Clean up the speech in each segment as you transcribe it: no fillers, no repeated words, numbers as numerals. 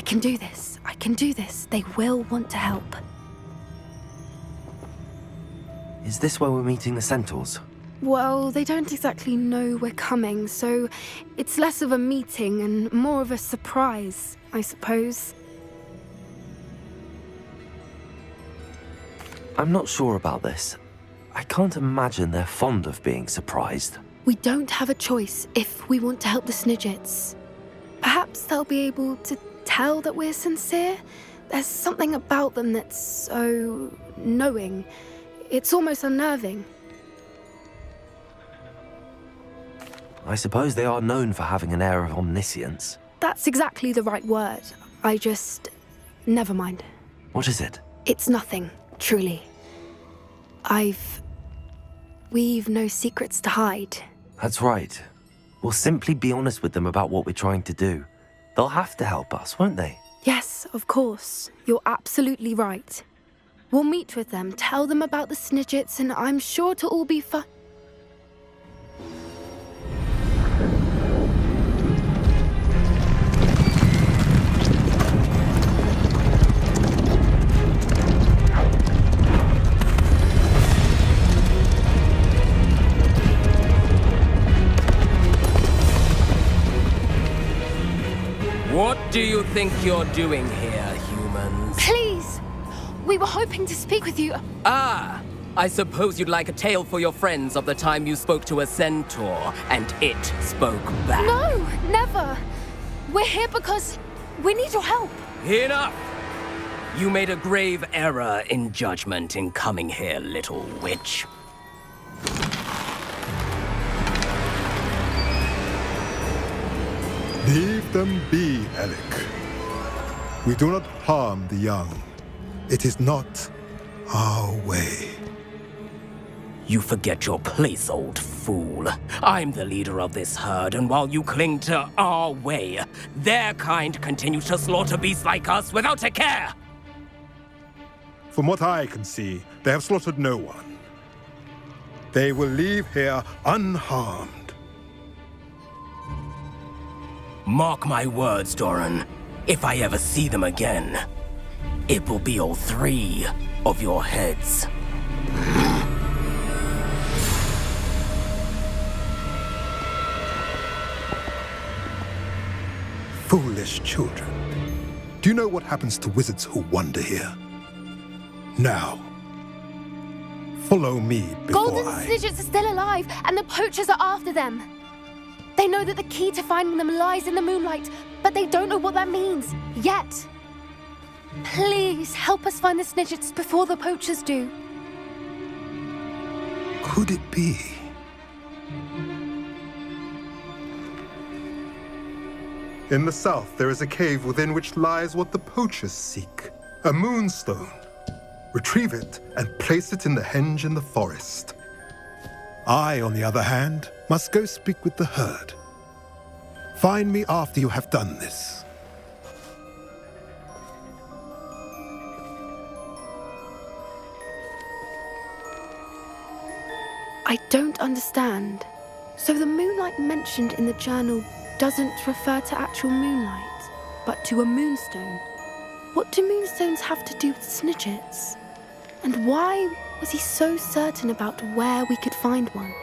can do this. I can do this. They will want to help. Is this where we're meeting the centaurs? Well, they don't exactly know we're coming, so it's less of a meeting and more of a surprise, I suppose. I'm not sure about this. I can't imagine they're fond of being surprised. We don't have a choice if we want to help the Snidgets. Perhaps they'll be able to tell that we're sincere. There's something about them that's so knowing. It's almost unnerving. I suppose they are known for having an air of omniscience. That's exactly the right word. Never mind. What is it? It's nothing, truly. We've no secrets to hide. That's right. We'll simply be honest with them about what we're trying to do. They'll have to help us, won't they? Yes, of course. You're absolutely right. We'll meet with them, tell them about the Snidgets, and I'm sure it'll all be fun. What do you think you're doing here, humans? Please! We were hoping to speak with you. Ah! I suppose you'd like a tale for your friends of the time you spoke to a centaur, and it spoke back. No, never. We're here because we need your help. Enough! You made a grave error in judgment in coming here, little witch. Leave them be, Alec. We do not harm the young. It is not our way. You forget your place, old fool. I'm the leader of this herd, and while you cling to our way, their kind continues to slaughter beasts like us without a care! From what I can see, they have slaughtered no one. They will leave here unharmed. Mark my words, Doran. If I ever see them again, it will be all 3 of your heads. Foolish children. Do you know what happens to wizards who wander here? Now, follow me before Golden Snidgets are still alive, and the poachers are after them. They know that the key to finding them lies in the moonlight, but they don't know what that means, yet. Please, help us find the Snidgets before the poachers do. Could it be? In the south, there is a cave within which lies what the poachers seek. A moonstone. Retrieve it and place it in the henge in the forest. I, on the other hand, must go speak with the herd. Find me after you have done this. I don't understand. So the moonlight mentioned in the journal doesn't refer to actual moonlight, but to a moonstone. What do moonstones have to do with Snidgets? And why was he so certain about where we could find one?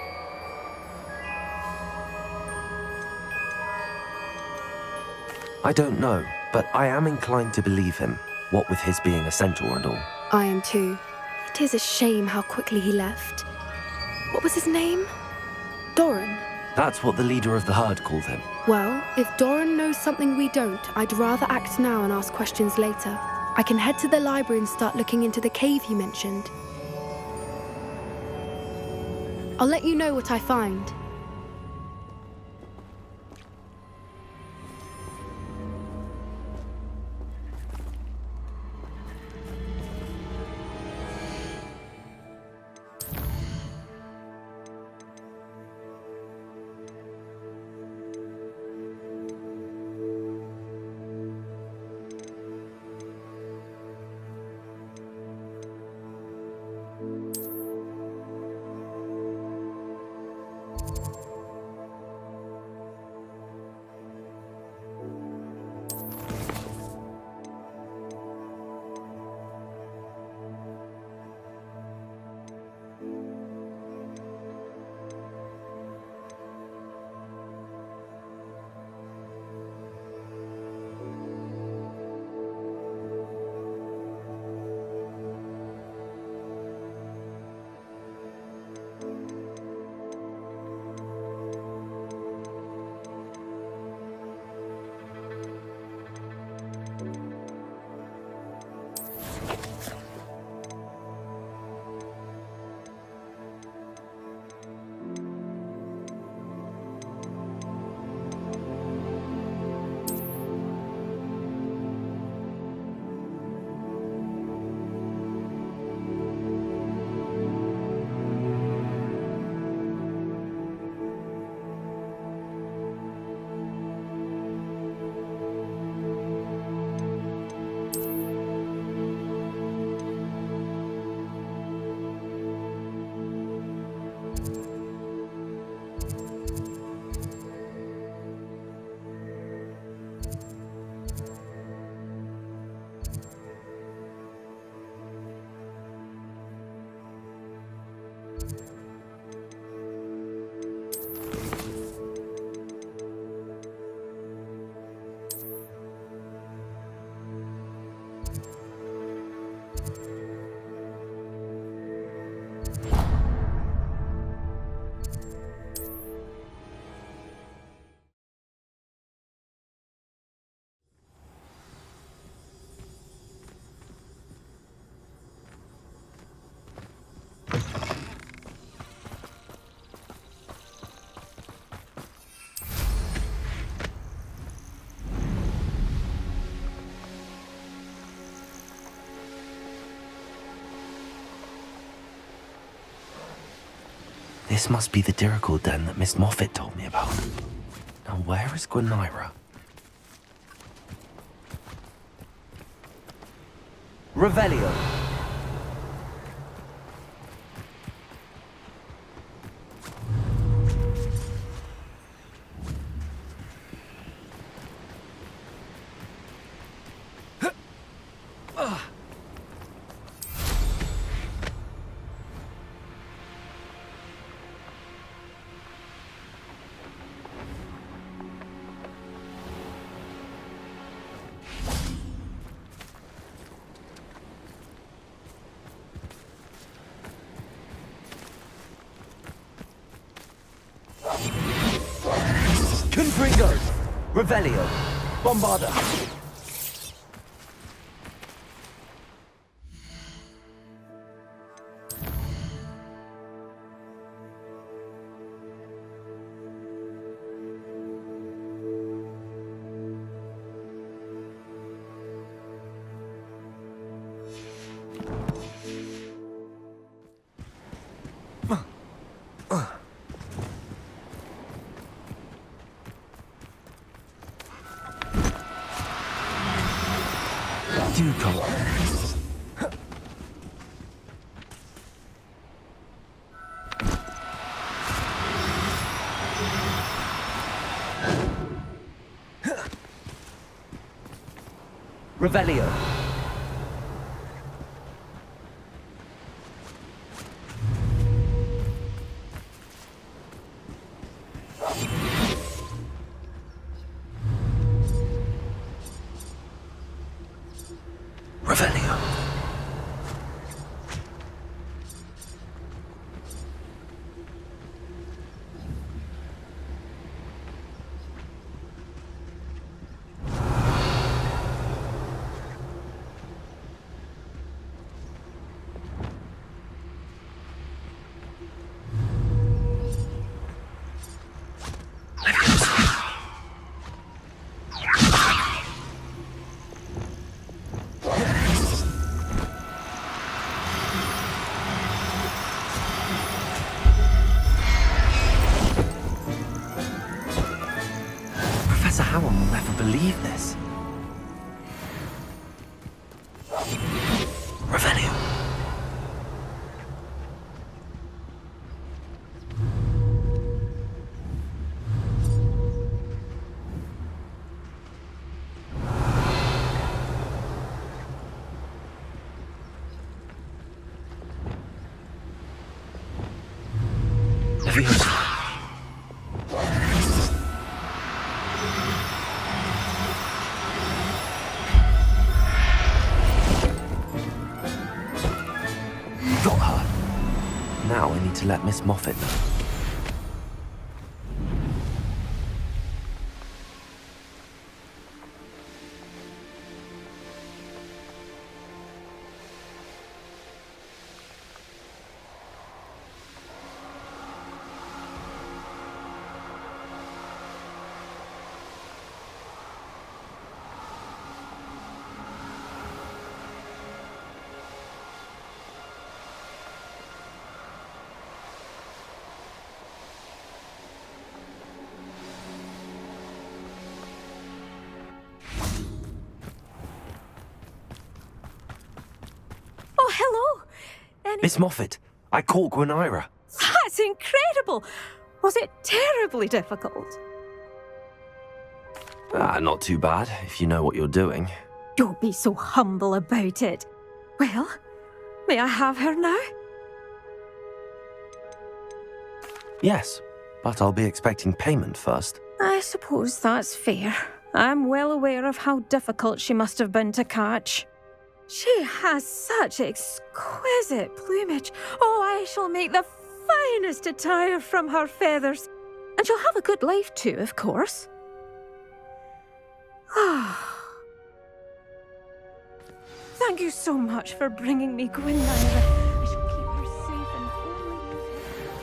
I don't know, but I am inclined to believe him, what with his being a centaur and all. I am too. It is a shame how quickly he left. What was his name? Doran. That's what the leader of the herd called him. Well, if Doran knows something we don't, I'd rather act now and ask questions later. I can head to the library and start looking into the cave you mentioned. I'll let you know what I find. This must be the Dirical den that Miss Moffat told me about. Now where is Gwenira? Revelio. Confringo! Revelio! Bombarda! Do come. Revelio. Revelio. Professor Howard will never believe this. Revelio. Leviosa. Got her. Now I need to let Miss Moffat know. Oh, hello. Miss Moffat, I caught Gwenira. That's incredible. Was it terribly difficult? Not too bad, if you know what you're doing. Don't be so humble about it. Well, may I have her now? Yes, but I'll be expecting payment first. I suppose that's fair. I'm well aware of how difficult she must have been to catch. She has such exquisite plumage. Oh, I shall make the finest attire from her feathers. And she'll have a good life too, of course. Thank you so much for bringing me Gwenira. I shall keep her safe and only use her.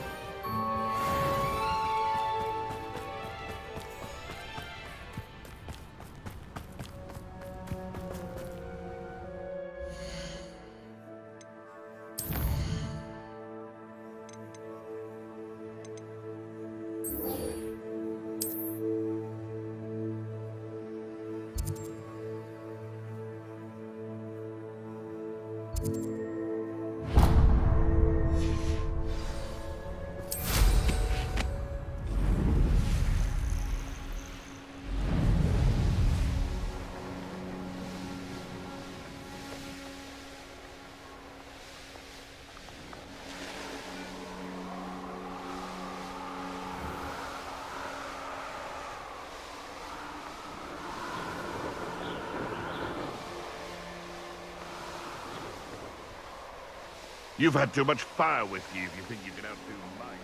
You've had too much fire with you if you think you can outdo mine.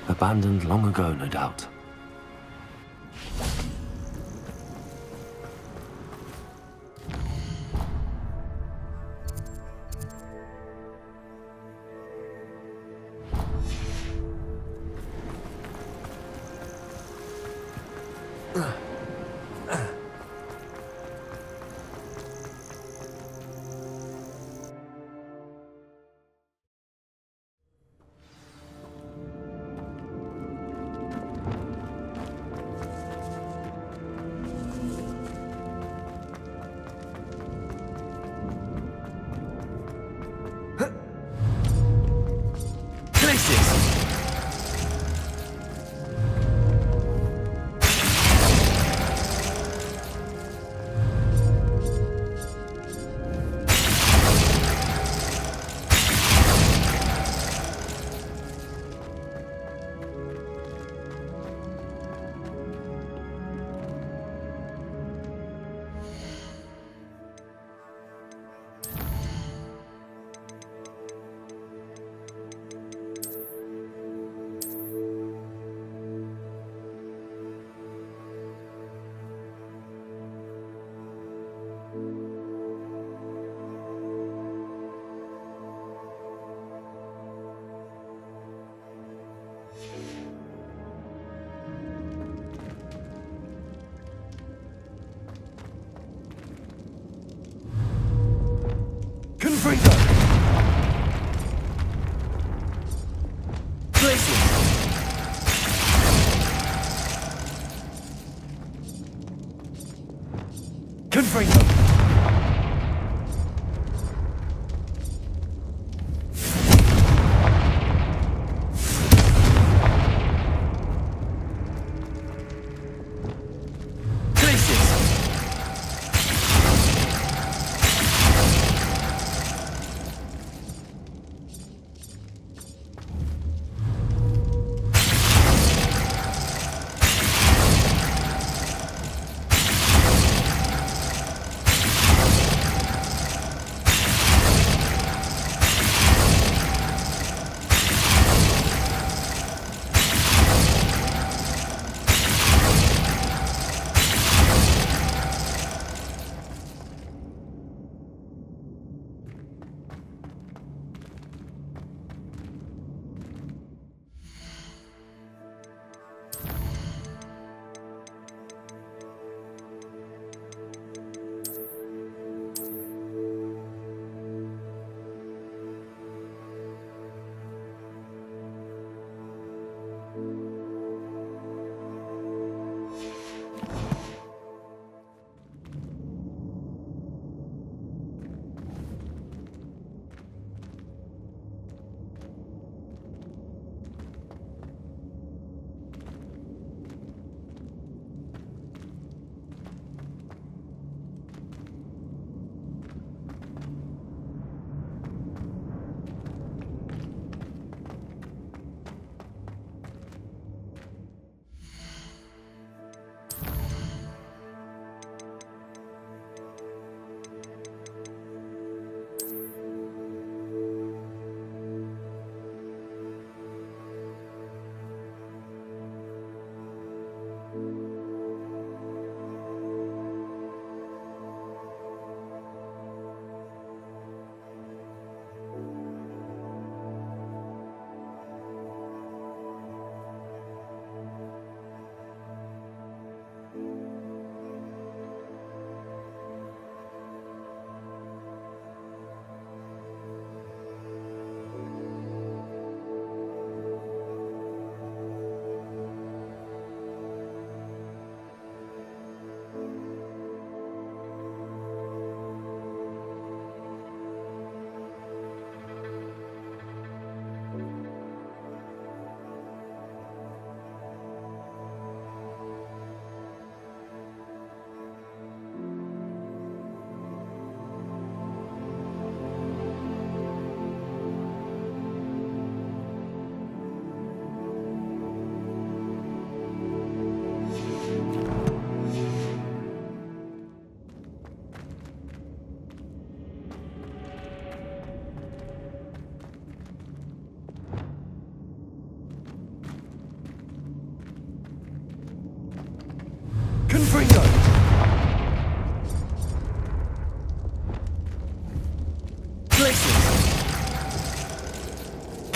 Abandoned long ago, no doubt.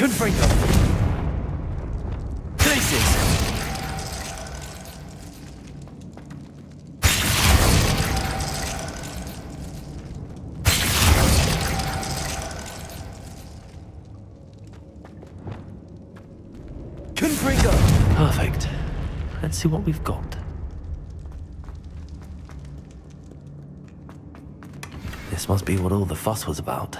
Confringo! Places! Confringo! Perfect. Let's see what we've got. This must be what all the fuss was about.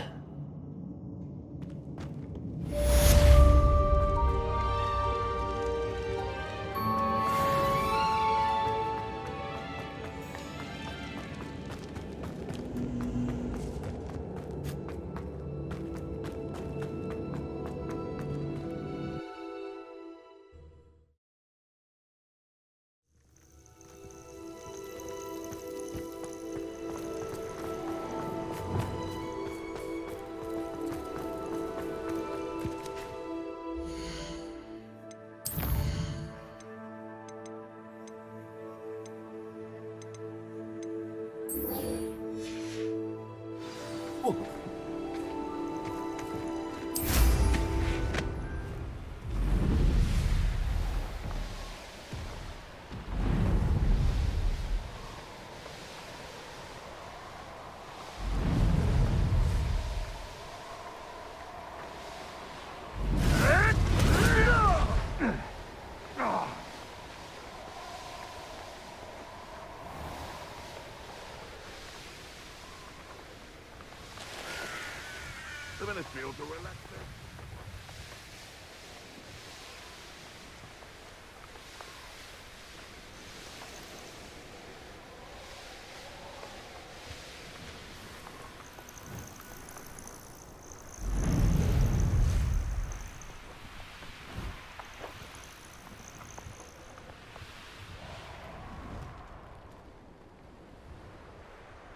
The minutes feel to relax there.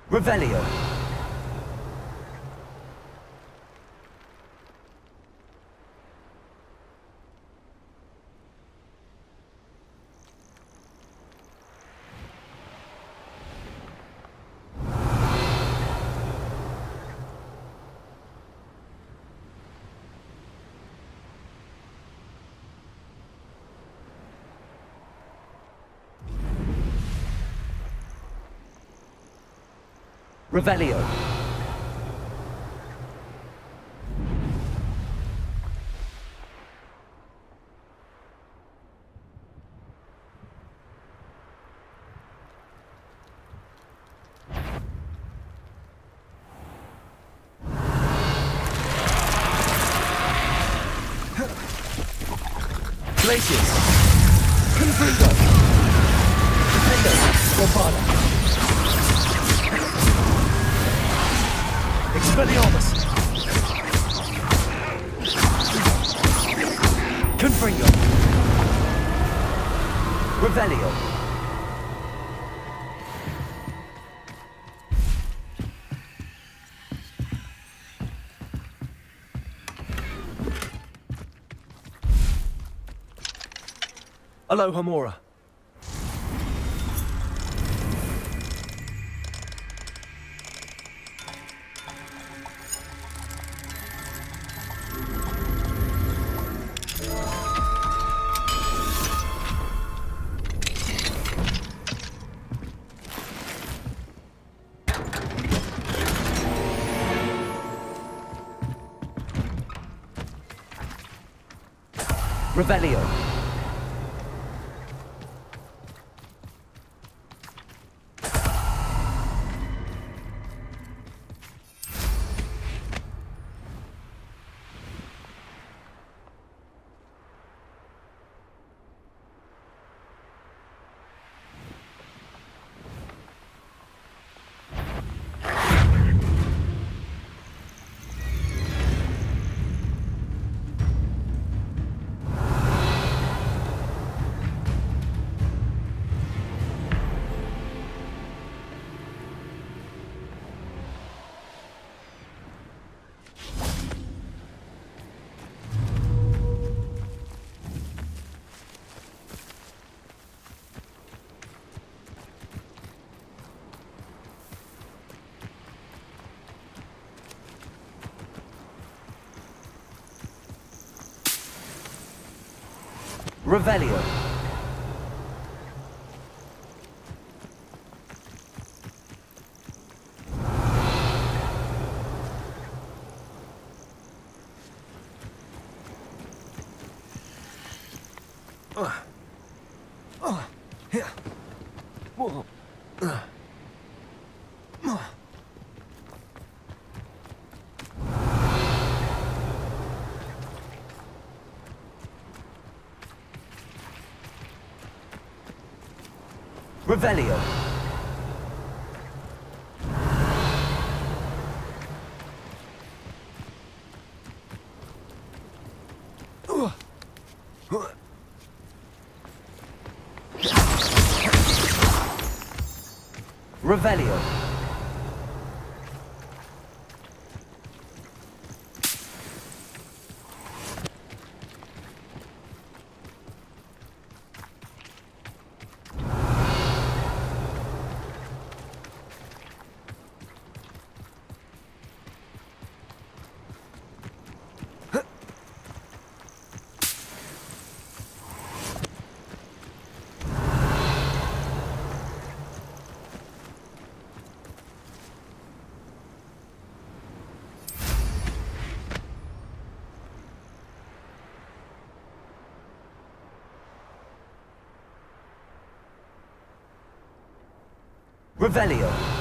Revelio. Revelio. Places. Confringo. Defender. Bombarda. Expelliarmus! Confringo! Revelio! Alohomora! Revelio. Revelio. Revelio. Revelio. Revelio.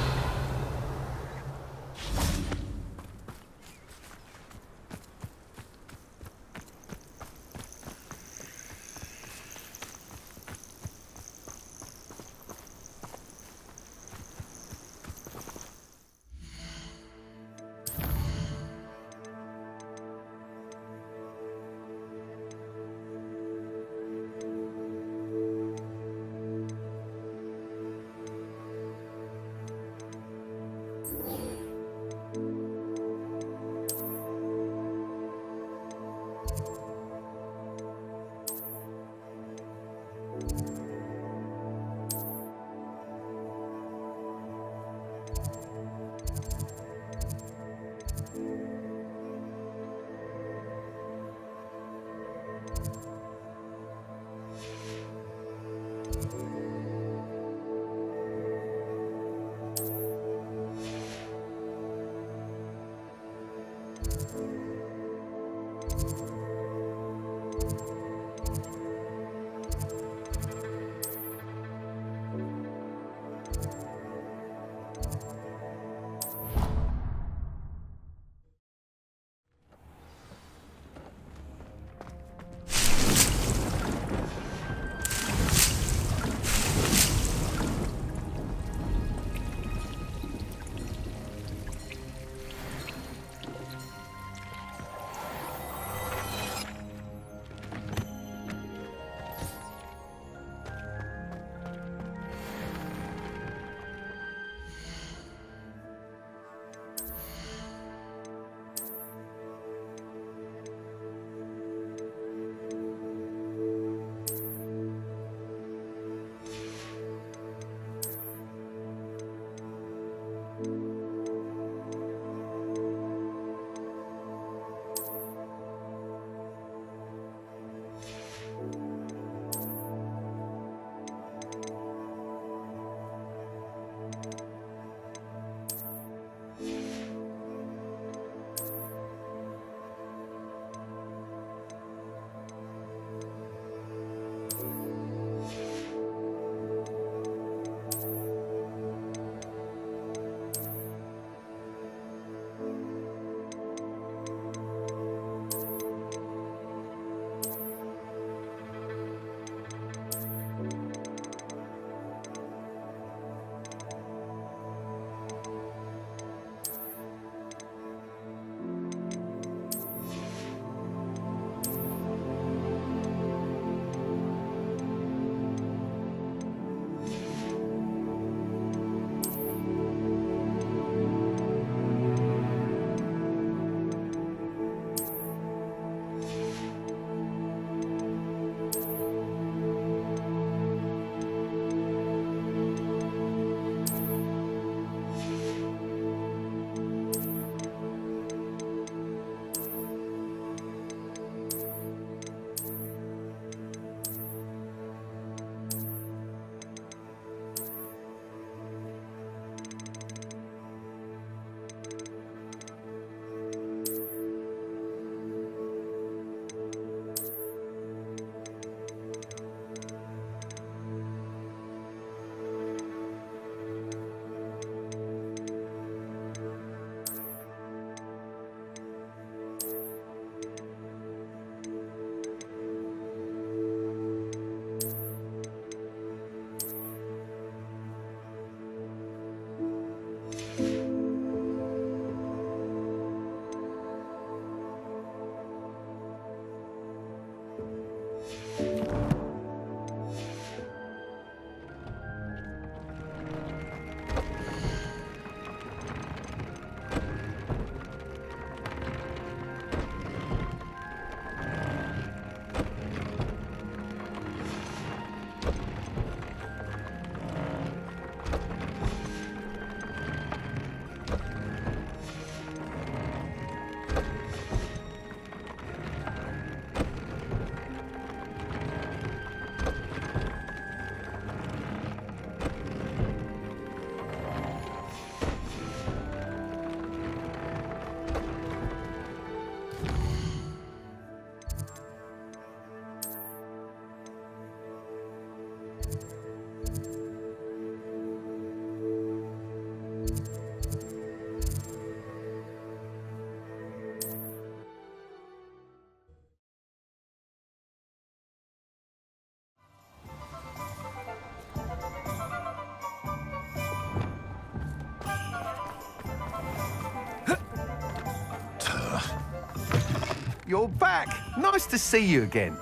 you're back. Nice to see you again.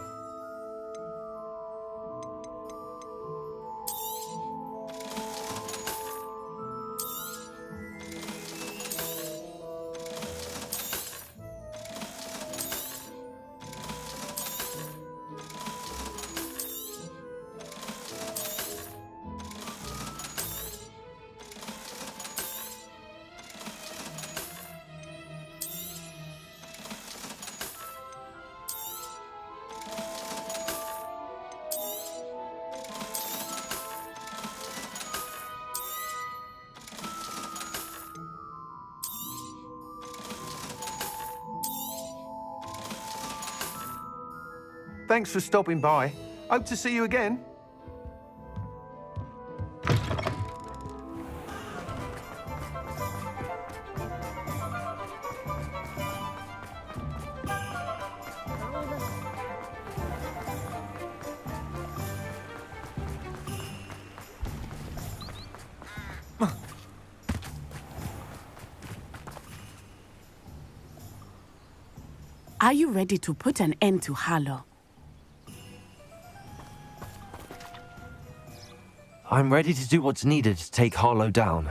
Thanks for stopping by. Hope to see you again. Are you ready to put an end to Harlow? I'm ready to do what's needed to take Harlow down.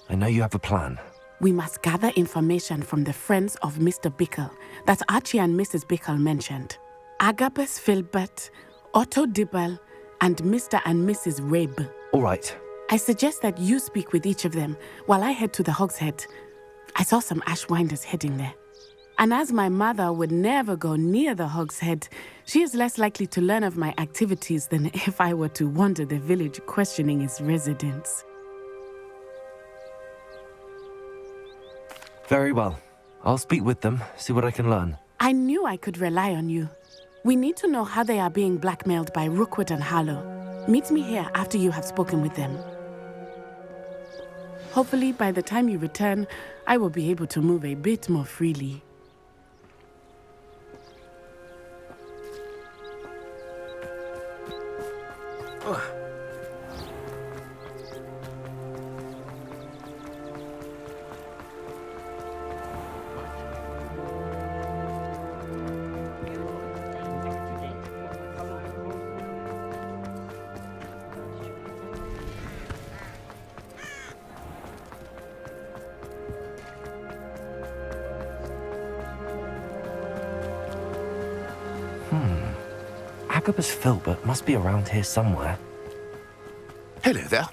I know you have a plan. We must gather information from the friends of Mr. Bickle that Archie and Mrs. Bickle mentioned. Agabus Filbert, Otto Dibble, and Mr. and Mrs. Rabe. All right. I suggest that you speak with each of them while I head to the Hogshead. I saw some Ashwinders heading there. And as my mother would never go near the Hogshead, she is less likely to learn of my activities than if I were to wander the village questioning its residents. Very well. I'll speak with them, see what I can learn. I knew I could rely on you. We need to know how they are being blackmailed by Rookwood and Harlow. Meet me here after you have spoken with them. Hopefully, by the time you return, I will be able to move a bit more freely. Agabus Filbert must be around here somewhere. Hello there.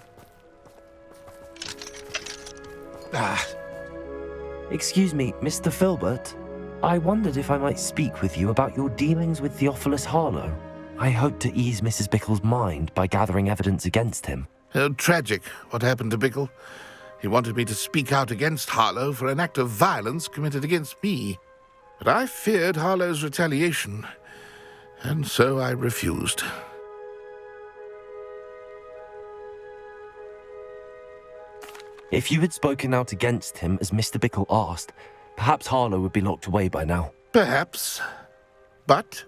Excuse me, Mr. Filbert. I wondered if I might speak with you about your dealings with Theophilus Harlow. I hope to ease Mrs. Bickle's mind by gathering evidence against him. Tragic what happened to Bickle. He wanted me to speak out against Harlow for an act of violence committed against me. But I feared Harlow's retaliation, and so I refused. If you had spoken out against him as Mr. Bickle asked, perhaps Harlow would be locked away by now. Perhaps. But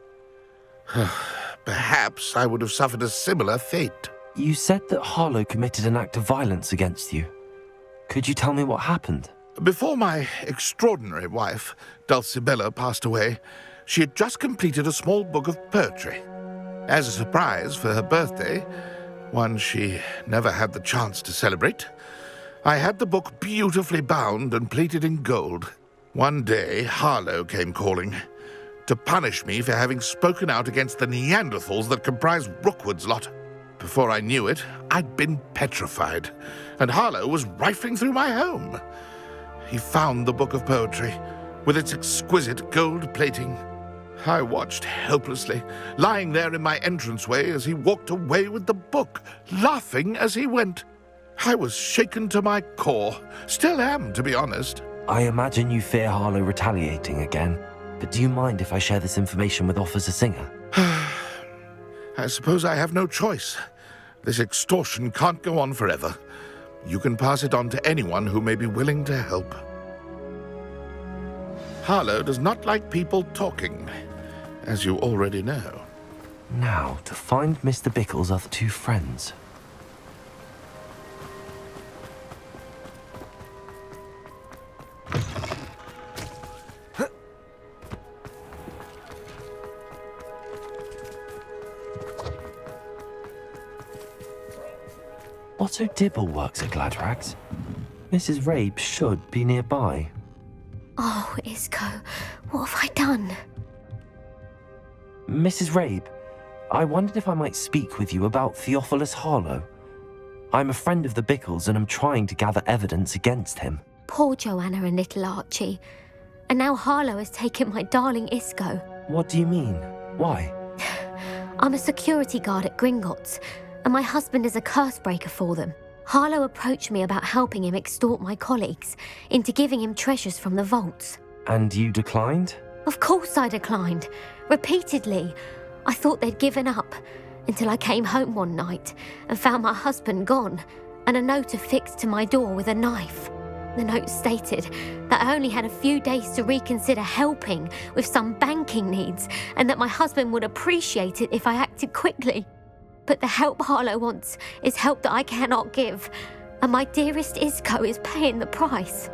perhaps I would have suffered a similar fate. You said that Harlow committed an act of violence against you. Could you tell me what happened? Before my extraordinary wife, Dulcibella, passed away, she had just completed a small book of poetry. As a surprise for her birthday, one she never had the chance to celebrate, I had the book beautifully bound and plated in gold. One day, Harlow came calling to punish me for having spoken out against the Neanderthals that comprise Rookwood's lot. Before I knew it, I'd been petrified, and Harlow was rifling through my home. He found the book of poetry, with its exquisite gold plating. I watched helplessly, lying there in my entranceway as he walked away with the book, laughing as he went. I was shaken to my core. Still am, to be honest. I imagine you fear Harlow retaliating again, but do you mind if I share this information with Officer Singer? I suppose I have no choice. This extortion can't go on forever. You can pass it on to anyone who may be willing to help. Harlow does not like people talking, as you already know. Now, to find Mr. Bickle's other two friends. Otto Dibble works at Gladrags. Mrs. Rabe should be nearby. Oh, Isco, what have I done? Mrs. Rabe, I wondered if I might speak with you about Theophilus Harlow. I'm a friend of the Bickles and I'm trying to gather evidence against him. Poor Joanna and little Archie. And now Harlow has taken my darling Isco. What do you mean? Why? I'm a security guard at Gringotts, and my husband is a curse breaker for them. Harlow approached me about helping him extort my colleagues into giving him treasures from the vaults. And you declined? Of course I declined. Repeatedly. I thought they'd given up, until I came home one night and found my husband gone, and a note affixed to my door with a knife. The note stated that I only had a few days to reconsider helping with some banking needs, and that my husband would appreciate it if I acted quickly. But the help Harlow wants is help that I cannot give, and my dearest Isco is paying the price.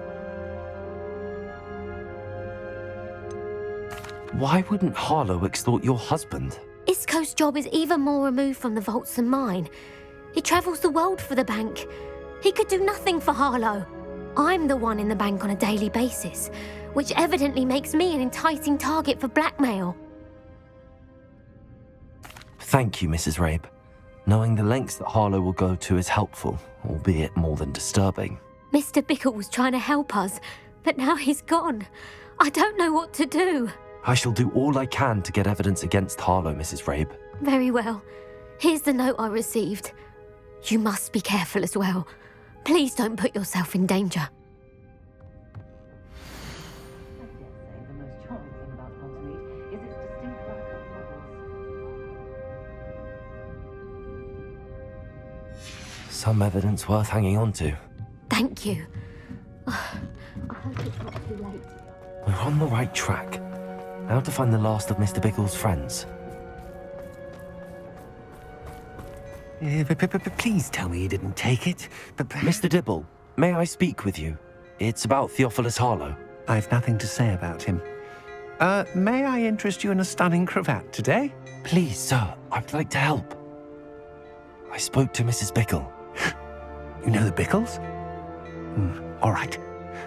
Why wouldn't Harlow extort your husband? Isco's job is even more removed from the vaults than mine. He travels the world for the bank. He could do nothing for Harlow. I'm the one in the bank on a daily basis, which evidently makes me an enticing target for blackmail. Thank you, Mrs. Rabe. Knowing the lengths that Harlow will go to is helpful, albeit more than disturbing. Mr. Bickle was trying to help us, but now he's gone. I don't know what to do. I shall do all I can to get evidence against Harlow, Mrs. Rabe. Very well. Here's the note I received. You must be careful as well. Please don't put yourself in danger. Some evidence worth hanging on to. Thank you. I hope it's not too late. We're on the right track. Now to find the last of Mr. Bickle's friends. Please tell me you didn't take it. Mr. Dibble, may I speak with you? It's about Theophilus Harlow. I've nothing to say about him. May I interest you in a stunning cravat today? Please, sir, I'd like to help. I spoke to Mrs. Bickle. You know the Bickles? All right.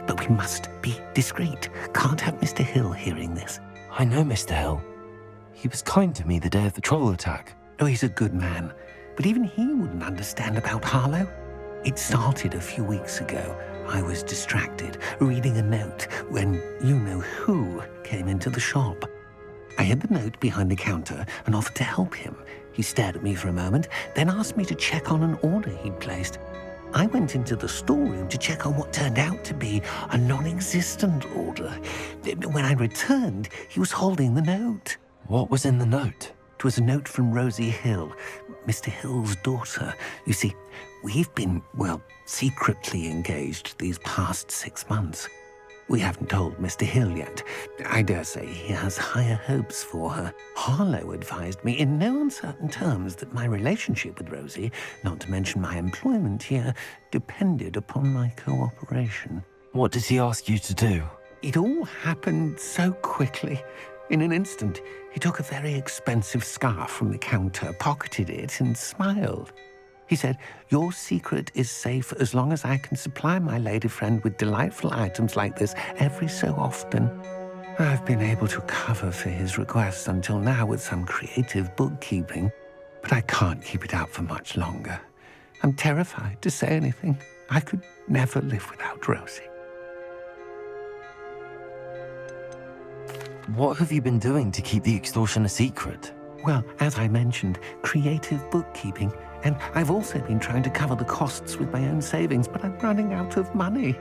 But we must be discreet. Can't have Mr. Hill hearing this. I know Mr. Hill. He was kind to me the day of the troll attack. Oh, he's a good man. But even he wouldn't understand about Harlow. It started a few weeks ago. I was distracted, reading a note, when you-know-who came into the shop. I hid the note behind the counter and offered to help him. He stared at me for a moment, then asked me to check on an order he'd placed. I went into the storeroom to check on what turned out to be a non-existent order. When I returned, he was holding the note. What was in the note? It was a note from Rosie Hill, Mr. Hill's daughter. You see, we've been, secretly engaged these past 6 months. We haven't told Mr. Hill yet. I dare say he has higher hopes for her. Harlow advised me in no uncertain terms that my relationship with Rosie, not to mention my employment here, depended upon my cooperation. What did he ask you to do? It all happened so quickly. In an instant, he took a very expensive scarf from the counter, pocketed it, and smiled. He said, "Your secret is safe as long as I can supply my lady friend with delightful items like this every so often." I've been able to cover for his requests until now with some creative bookkeeping, but I can't keep it out for much longer. I'm terrified to say anything. I could never live without Rosie. What have you been doing to keep the extortion a secret? Well, as I mentioned, creative bookkeeping. And I've also been trying to cover the costs with my own savings, but I'm running out of money.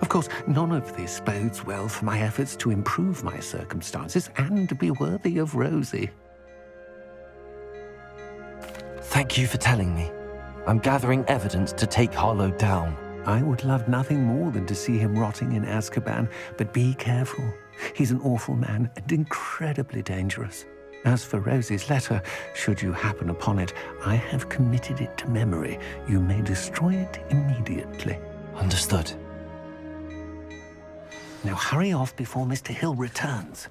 Of course, none of this bodes well for my efforts to improve my circumstances and be worthy of Rosie. Thank you for telling me. I'm gathering evidence to take Harlow down. I would love nothing more than to see him rotting in Azkaban, but be careful. He's an awful man and incredibly dangerous. As for Rosie's letter, should you happen upon it, I have committed it to memory. You may destroy it immediately. Understood. Now hurry off before Mr. Hill returns.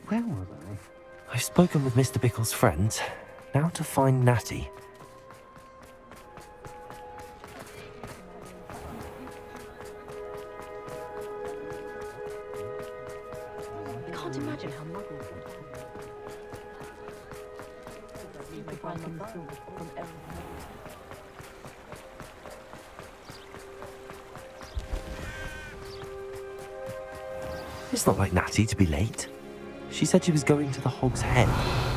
Where was I? I've spoken with Mr. Bickle's friends. Now to find Natty. can't imagine how muddled it is. It's not like Natty to be late. She said she was going to the Hog's Head.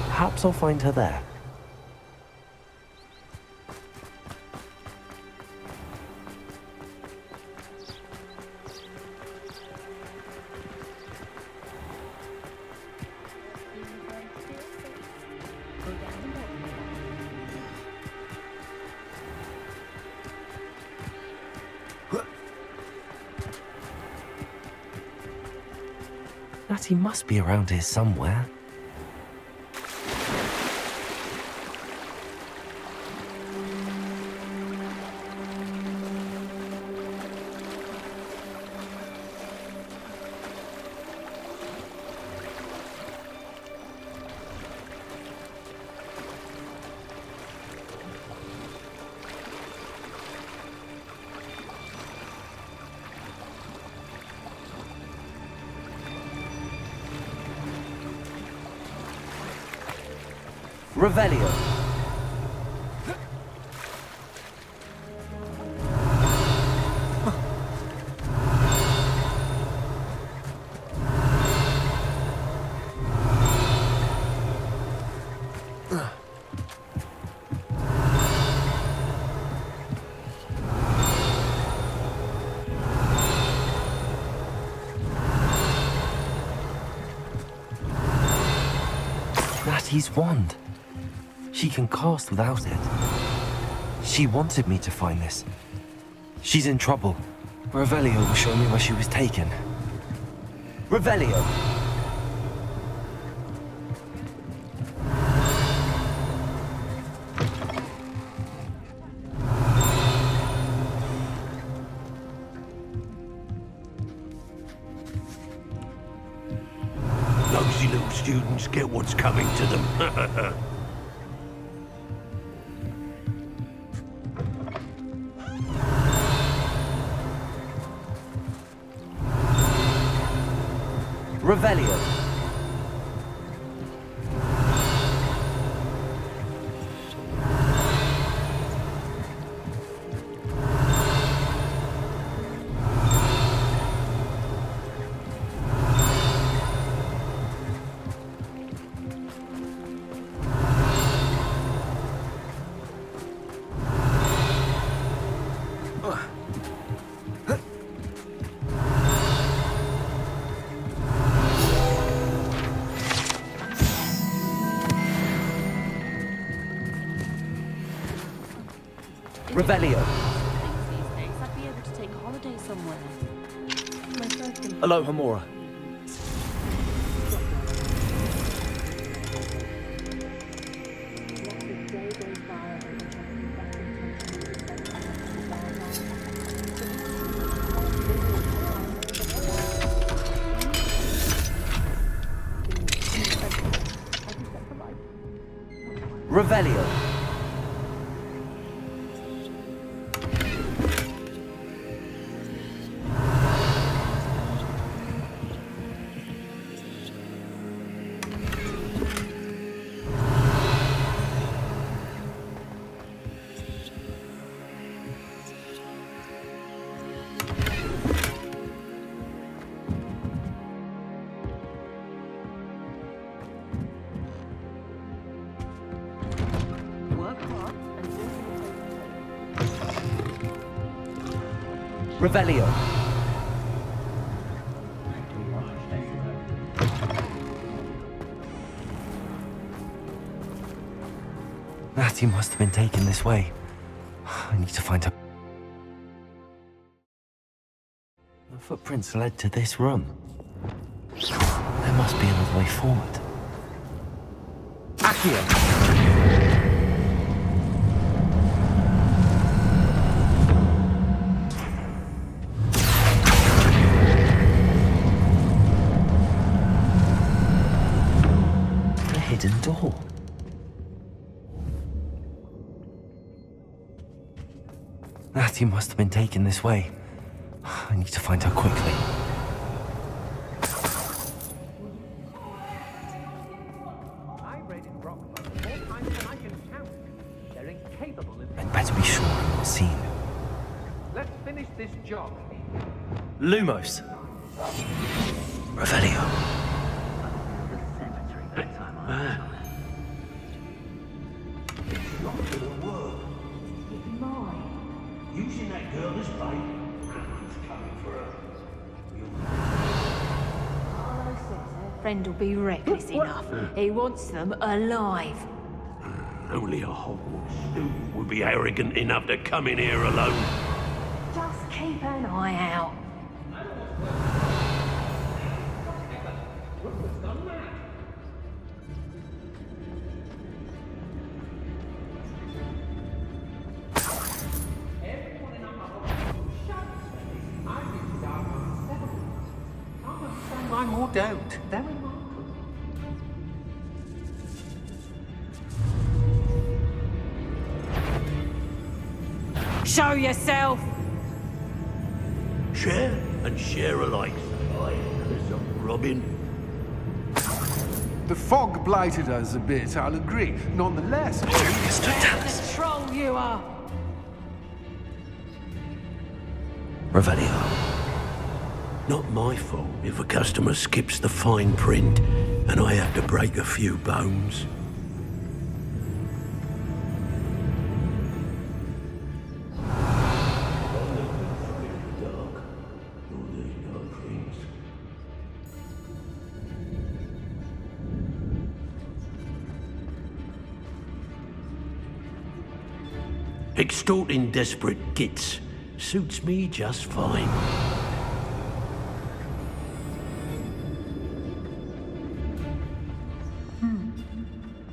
Perhaps I'll find her there. Natty must be around here somewhere. Revelio. Natty's wand. She can cast without it. She wanted me to find this. She's in trouble. Revelio will show me where she was taken. Revelio! Nosy little students get what's coming to them. Revelio. Revelio. I'd be able to take a holiday somewhere. Hello, Hamora. Revelio. Revelio. Natty must have been taken this way. I need to find her. The footprints led to this room. There must be another way forward. Accio! Hidden door. Natty must have been taken this way. I need to find her quickly. this job? Lumos. Revelio. Using that girl as bait. Who's coming for her? Carlo says her friend will be reckless enough. He wants them alive. Only a Hogwarts student would be arrogant enough to come in here alone. Just keep an eye out. I'm more doubt. Very well. Show yourself! Share and share alike. Aye, there's some Robin. The fog blighted us a bit, I'll agree. Nonetheless... The troll you are! Revelio. Not my fault if a customer skips the fine print and I have to break a few bones. Extorting desperate gits suits me just fine.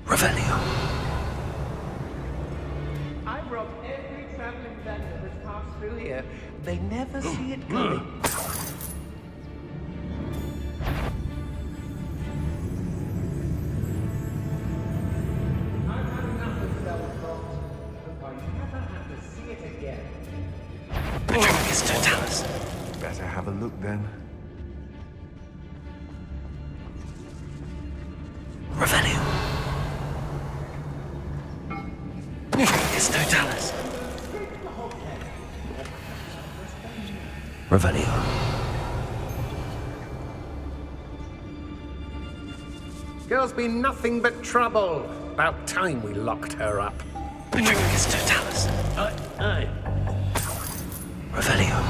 Revelio. I've robbed every traveling vendor that's passed through here. They never see it coming. I've had enough of Belfast. Hope I never have to see it again. The trick is Totalis. Better have a look then. Revelio. It's Totalis. Revelio. Girl's been nothing but trouble. About time we locked her up. The trick is Totalis. Aye. Revelio.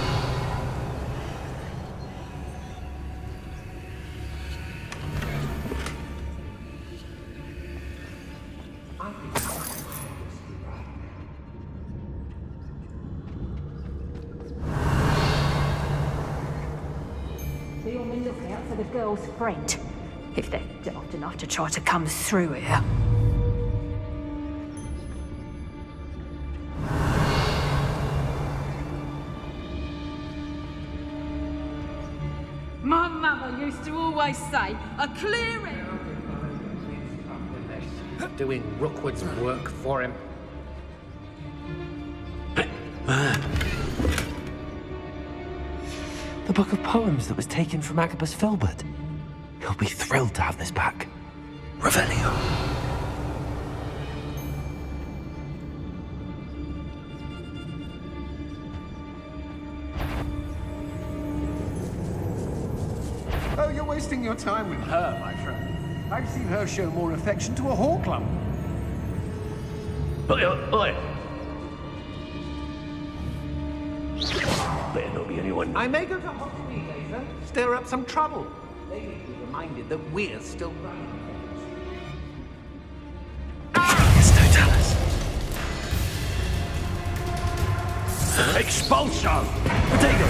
Be on the lookout for the girl's friend, if they're daft enough to try to come through here. My mother used to always say, a clearing. Doing Rookwood's work for him. The book of poems that was taken from Agabus Filbert. He'll be thrilled to have this back. Revelio. Oh, you're wasting your time with her, my friend. I've seen her show more affection to a horklump. Oi. Better not be anyone. I may go to Hogsmeade later, stir up some trouble. They need to be reminded that we're still running. It's Totalis. Expulso! Potato!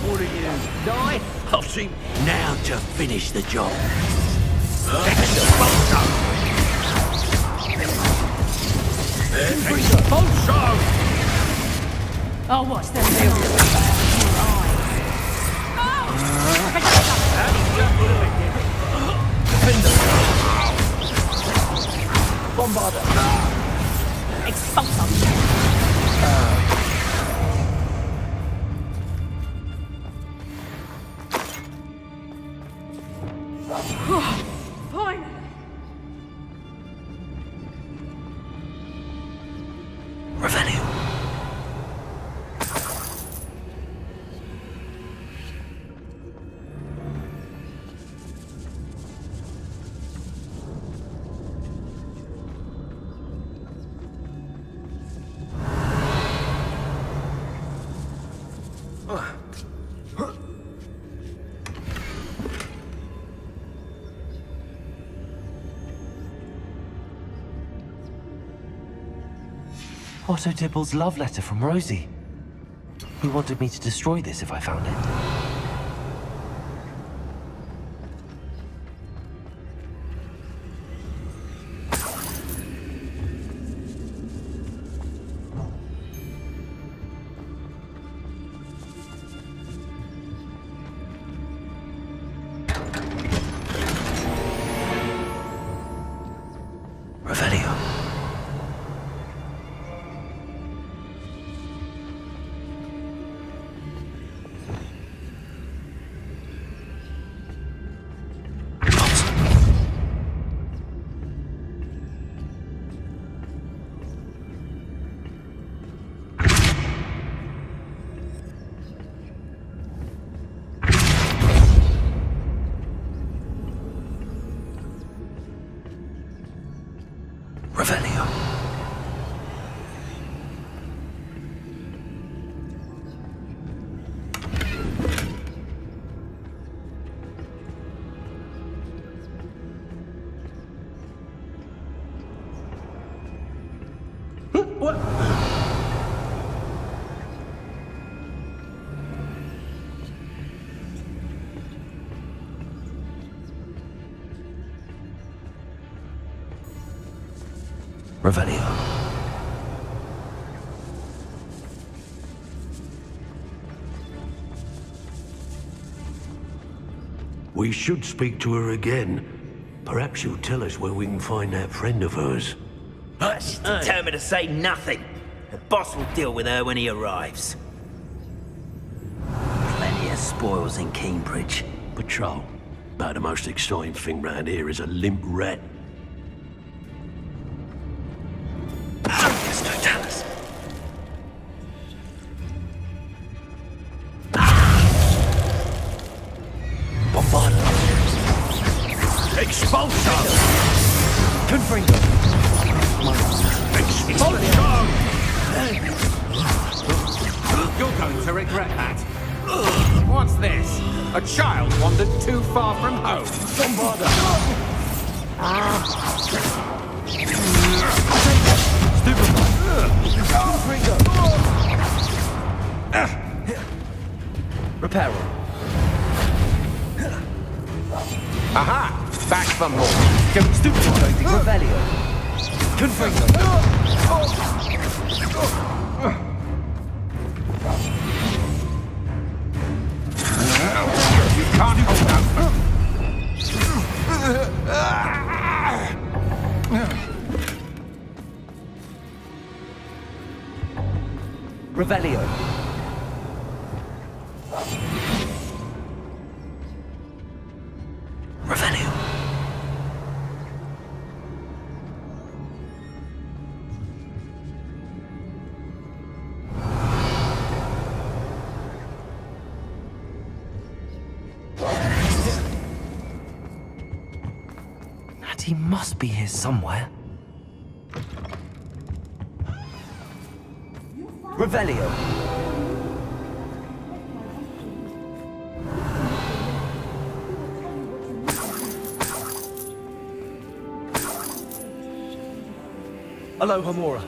What are you? Die? I'll see. Now to finish the job. Expulso! Expulso! I'll watch them do Bombarder! Expulso! Finally! Otto Dibble's love letter from Rosie. He wanted me to destroy this if I found it. Revelio. Revelio. What? Revelio. We should speak to her again. Perhaps she'll tell us where we can find that friend of hers. But she's determined to say nothing. The boss will deal with her when he arrives. Plenty of spoils in Cambridge. Patrol. About the most exciting thing round here is a limp rat. Expulso! Confringo! Expulso! You're going to regret that. What's this? A child wandered too far from home. Don't bother. Reparo. Aha! Back for more. Stupefied. Revelio. Confringo. You can't hold out. Revelio. Revelio. Natty must be here somewhere. Revelio. Aloha Mora.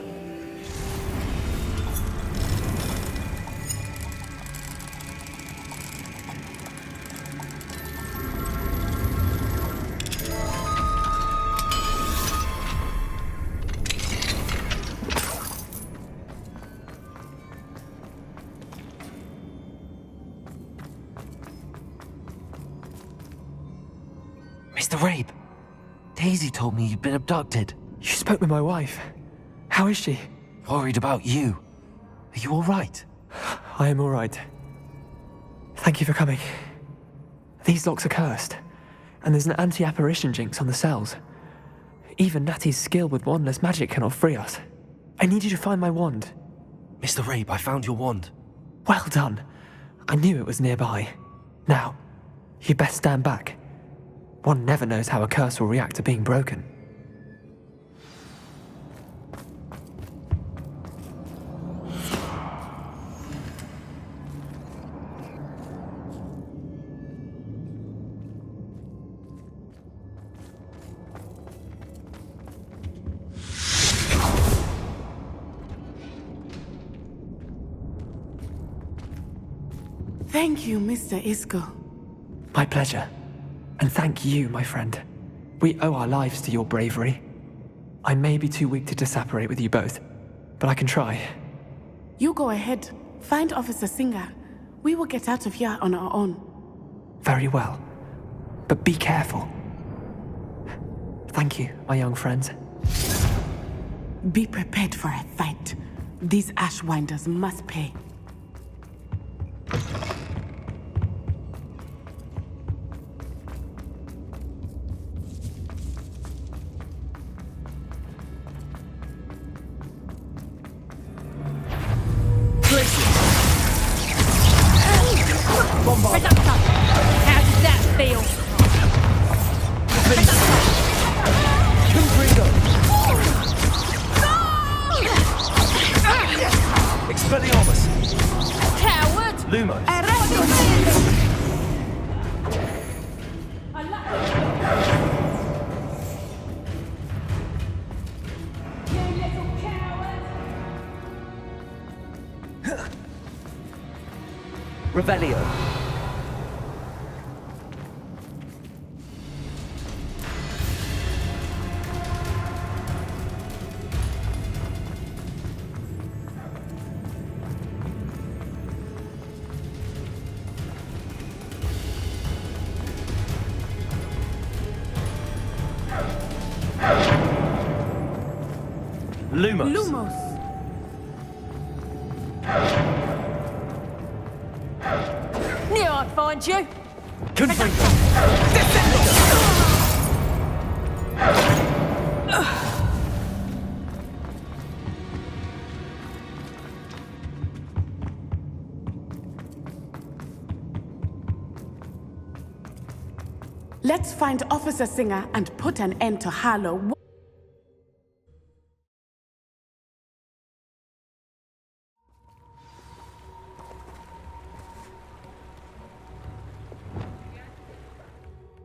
Mr. Rabe, Daisy told me you'd been abducted. You spoke with my wife. How is she? Worried about you. Are you all right? I am all right. Thank you for coming. These locks are cursed, and there's an anti-apparition jinx on the cells. Even Natty's skill with wandless magic cannot free us. I need you to find my wand. Mr. Rabe, I found your wand. Well done. I knew it was nearby. Now, you best stand back. One never knows how a curse will react to being broken. Thank you, Mr. Isco. My pleasure. And thank you, my friend. We owe our lives to your bravery. I may be too weak to disapparate with you both, but I can try. You go ahead. Find Officer Singer. We will get out of here on our own. Very well. But be careful. Thank you, my young friends. Be prepared for a fight. These Ashwinders must pay. How does that feel? Expelliarmus! Coward! Lumos! Revelio. Lumos! Lumos! Knew I'd find you. Let's find Officer Singer and put an end to Harlow.